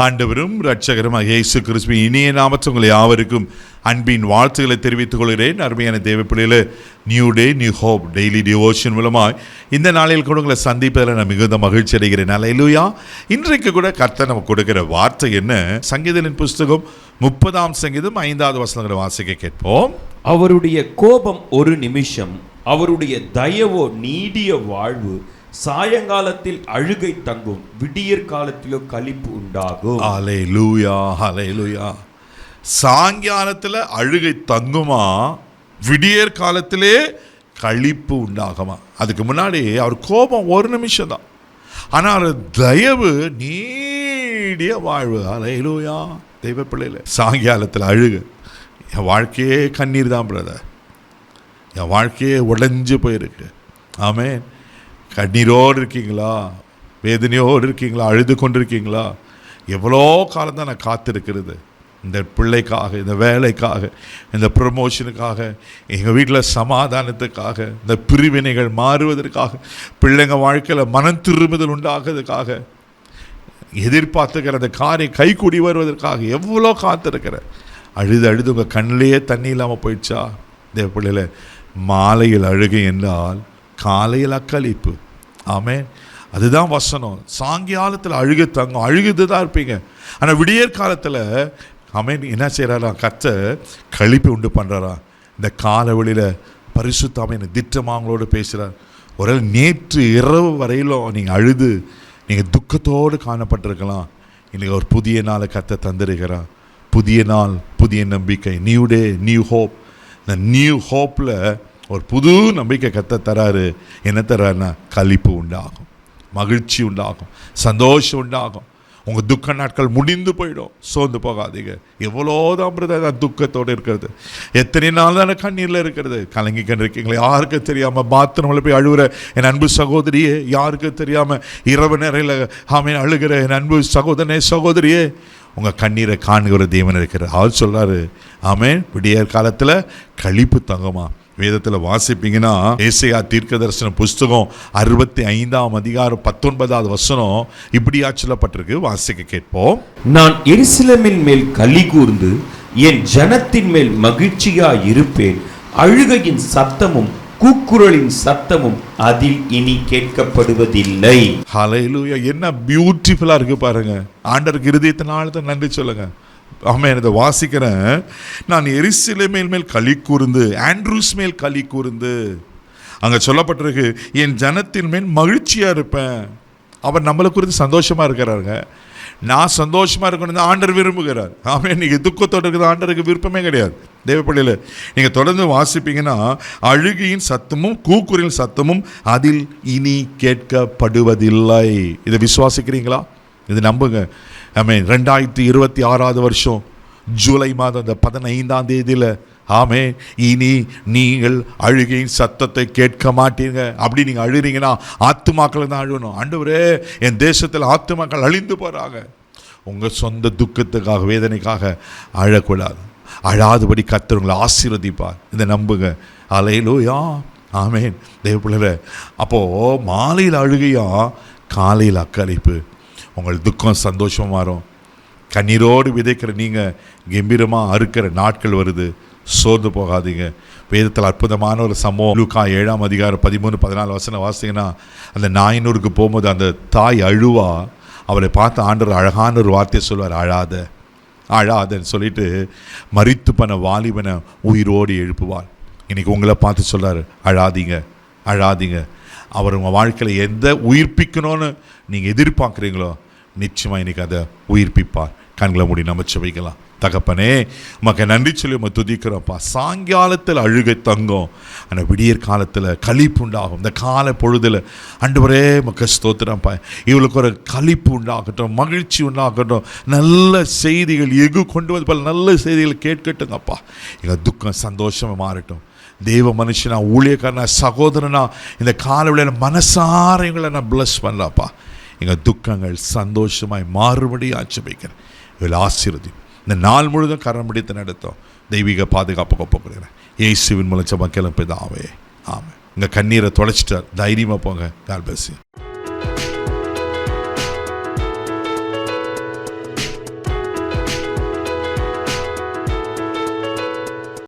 ஆண்டவரும் இரட்சகருமாக இயேசு கிறிஸ்துவின் இனிய நாமத்தில் உங்களை யாவருக்கும் அன்பின் வாழ்த்துக்களை தெரிவித்துக் கொள்கிறேன். அருமையான தேவ பிள்ளைகளே, new day new hope daily devotion மூலமாக இந்த நாளில் கூட உங்களை சந்திப்பதில் நான் மிகுந்த மகிழ்ச்சி அடைகிறேன். அல்லேலூயா. இன்றைக்கு கூட கர்த்தர் நமக்கு கொடுக்கிற வார்த்தை என்ன? சங்கீதத்தின் புஸ்தகம் 30ஆம் சங்கீதம் 5வது வசனங்களை வாசிக்க கேட்போம். அவருடைய கோபம் ஒரு நிமிஷம், அவருடைய தயவோ நீடிய வாழ்வு. சாயங்காலத்தில் அழுகை தங்கும், விடியற் காலத்திலோ களிப்பு உண்டாகும். அல்லேலூயா, அல்லேலூயா. சாயங்காலத்தில் அழுகை தங்குமா, விடியற் காலத்திலே களிப்பு உண்டாகுமா. அதுக்கு முன்னாடி அவர் கோபம் ஒரு நிமிஷம் தான், ஆனால் தயவு நீடிய வாழ்வு. அல்லேலூயா. தெய்வ பிள்ளையில சாயங்காலத்தில் அழுகு. என் வாழ்க்கையே கண்ணீர் தான் பிரதர், என் வாழ்க்கையே உடைஞ்சு போயிருக்கு. ஆமென். கண்ணீரோடு இருக்கீங்களா? வேதனையோடு இருக்கீங்களா? அழுது கொண்டிருக்கீங்களா? எவ்வளோ காலம் தான் நான் காத்திருக்கிறது இந்த பிள்ளைக்காக, இந்த வேலைக்காக, இந்த ப்ரமோஷனுக்காக, எங்கள் வீட்டில் சமாதானத்துக்காக, இந்த பிரிவினைகள் மாறுவதற்காக, பிள்ளைங்க வாழ்க்கையில் மனம் திரும்புதல் உண்டாகிறதுக்காக, எதிர்பார்த்துக்கிற அந்த காரியம் கைக்கூடி வருவதற்காக எவ்வளோ காத்திருக்கிறேன். அழுது அழுது உங்கள் கண்ணிலேயே தண்ணி இல்லாமல் போயிடுச்சா? இந்த பிள்ளைல மாலையில் அழுகை என்றால் காலையில் அக்களிப்பு. ஆமென். அதுதான் வசனம். சாயங்காலத்தில் அழுகை தங்கும், அழுகுது தான் இருப்பீங்க. ஆனால் விடியற் காலத்தில் ஆமென் என்ன செய்கிறாரா? கர்த்தர் களிப்பு உண்டு பண்ணுறாரா? இந்த காலவெளியில் பரிசுத்தாமே திட்டமாங்களோடு பேசுகிறார். ஒரு நேற்று இரவு வரையிலும் நீங்கள் அழுது நீங்கள் துக்கத்தோடு காணப்பட்டிருக்கலாம். இன்றைக்கி ஒரு புதிய நாளை கர்த்தர் தந்திருக்கிறார். புதிய நாள், புதிய நம்பிக்கை. New day new hope. இந்த நியூ ஹோப்பில் ஒரு புது நம்பிக்கை கர்த்தர் தராரு. என்ன தராருன்னா களிப்பு உண்டாகும், மகிழ்ச்சி உண்டாகும், சந்தோஷம் உண்டாகும். உங்கள் துக்க நாட்கள் முடிந்து போயிடும். சோர்ந்து போகாதீங்க. எவ்வளோதான் பிரதர் துக்கத்தோடு இருக்கிறது, எத்தனை நாள் தானே கண்ணீரில் இருக்கிறது. கலங்கி கண்டிருக்கீங்களா? யாருக்கு தெரியாமல் பாத்ரூமில் போய் அழுகிற என் அன்பு சகோதரியே, யாருக்கு தெரியாமல் இரவு நேரையில் ஆமென் அழுகிற என் அன்பு சகோதரனே, சகோதரியே, உங்கள் கண்ணீரை காண்கிற தேவன் இருக்கிறார். அவர் சொல்கிறாரு ஆமென், விடியற் காலத்தில் களிப்பு தங்குமா. வேதத்தில் வாசிப்பீங்கன்னா ஏசாயா தீர்க்கதரிசன புஸ்தகம் 65ஆம் அதிகாரம் 19வது வசனம் இப்படியா சொல்லப்பட்டிருக்கு. வாசிக்க கேட்போம். நான் எருசலேமின் மேல் களி கூர்ந்து என் ஜனத்தின் மேல் மகிழ்ச்சியா இருப்பேன். அழுகையின் சத்தமும் கூக்குரலின் சத்தமும் அதில் இனி கேட்கப்படுவதில்லை. ஹல்லேலூயா. என்ன பியூட்டிஃபுல்லா இருக்கு பாருங்க. ஆண்டவருக்கு இருதயத்தினால தான் நன்றி சொல்லுங்க. ஆமென். இதை வாசிக்கிறேன். நான் எருசலேமின் மேல் களி கூர்ந்து, ஆண்ட்ரூஸ் மேல் களி கூர்ந்து, அங்கே சொல்லப்பட்டிருக்கு என் ஜனத்தின் மேல் மகிழ்ச்சியாக இருப்பேன். அவர் நம்மளை குறித்து சந்தோஷமாக இருக்கிறாருங்க. நான் சந்தோஷமாக இருக்கணும் ஆண்டவர் விரும்புகிறார். ஆமென். நீங்கள் துக்கத்தோடு இருக்கிறது ஆண்டவருக்கு விருப்பமே கிடையாது. தேவப்பள்ளியில் நீங்கள் தொடர்ந்து வாசிப்பீங்கன்னா அழுகையின் சத்தமும் கூக்குரலின் சத்தமும் அதில் இனி கேட்கப்படுவதில்லை. இதை விசுவாசிக்கிறீங்களா? இது நம்புங்க. ஆமென். 2026 வருஷம் ஜூலை மாதம் 15ஆம் தேதியில் ஆமென், இனி நீங்கள் அழுகையின் சத்தத்தை கேட்க மாட்டீங்க. அப்படி நீங்கள் அழுகிறீங்கன்னா ஆத்துமாக்களை தான் அழுகணும். ஆண்டவரே, என் தேசத்தில் ஆத்துமாக்கள் அழிந்து போகிறாங்க. உங்கள் சொந்த துக்கத்துக்காக, வேதனைக்காக அழக்கூடாது. அழாதபடி கர்த்தர் உங்களை ஆசீர்வதிப்பார். இதை நம்புங்க. அல்லேலூயா. ஆமென். தேவ பிள்ளைகளே, அப்போது மாலையில் அழுகையா, காலையில் அக்களிப்பு. உங்கள் துக்கம் சந்தோஷமாக மாறும். கண்ணீரோடு விதைக்கிற நீங்கள் கம்பீரமாக அறுக்கிற நாட்கள் வருது. சோர்ந்து போகாதீங்க. வேதத்தில் அற்புதமான ஒரு சம்பவம். லூக்கா 7ஆம் அதிகாரம் 13-14 வசனம் வாசிங்கன்னா, அந்த நாயினூருக்கு போகும்போது அந்த தாய் அழுவா. அவளை பார்த்து ஆண்டவர் அழகான ஒரு வார்த்தையை சொல்வார், அழாத அழாதன்னு சொல்லிட்டு மரித்து பண்ண வாலிபனை உயிரோடு எழுப்புவார். இன்றைக்கி உங்களை பார்த்து சொல்கிறார், அழாதீங்க அழாதீங்க. அவர் உங்கள் வாழ்க்கையில் எந்த உயிர்ப்பிக்கணும்னு நீங்கள் எதிர்பார்க்குறீங்களோ நிச்சயமாக இன்றைக்கி அதை உயிர்ப்பிப்பார். கண்களை மூடி நம்ம செபிக்கலாம். தகப்பனே, உமக்கு நன்றி சொல்லி நம்ம துதிக்கிறோம்ப்பா. சாயங்காலத்தில் அழுகை தங்கும், ஆனால் விடியற் காலத்தில் களிப்பு உண்டாகும். இந்த கால பொழுதில் ஆண்டவரே உமக்கு ஸ்தோத்திரம்ப்பா. இவளுக்கு ஒரு களிப்பு உண்டாகட்டும், மகிழ்ச்சி உண்டாகட்டும், நல்ல செய்திகள் எகு கொண்டு வந்து பல நல்ல செய்திகள் கேட்கட்டுங்கப்பா. எங்கள் துக்கம் சந்தோஷமாக மாறட்டும். தெய்வ மனுஷனா, ஊழியக்காரனா, சகோதரனா, இந்த காலவெளியில் மனசார எங்களை நான் பிளஸ் பண்ணலாப்பா. எங்கள் துக்கங்கள் சந்தோஷமாய் மாறுபடி ஆட்சேபிக்கிறேன். இவள் ஆசீர்வதி. இந்த நாள் முழுதும் கரம் பிடித்து நடத்தும். தெய்வீக பாதுகாப்பு கொப்புக்கிறேன். இயேசுவின் மூலம் ஜெபம் கேளும் பிதாவே. ஆமென். உங்கள் கண்ணீரை தொலைச்சிட்டார். தைரியமாக போங்க. God bless you.